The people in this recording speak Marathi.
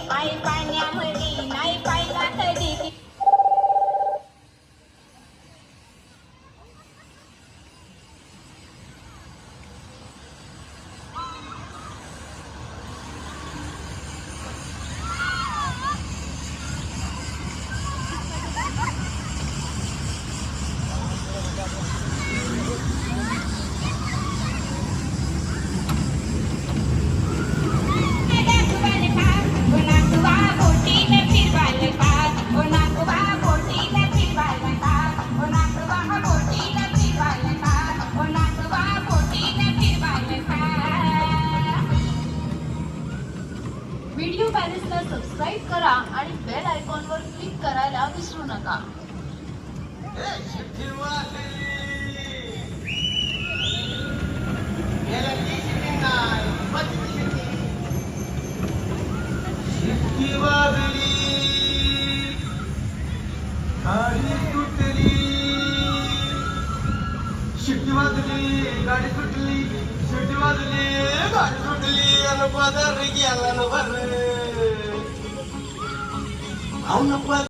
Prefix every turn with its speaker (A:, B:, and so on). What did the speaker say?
A: पायी पाण्यामध्ये नाही पाहिला कधी.
B: व्हिडिओ पॅलेसला सबस्क्राईब करा आणि बेल आयकॉनवर क्लिक करायला विसरू नका.
C: शिट्टी वाजली गाडी सुटली, शिट्टी वाजली गाडी सुटली आणि पदर गेला न भर.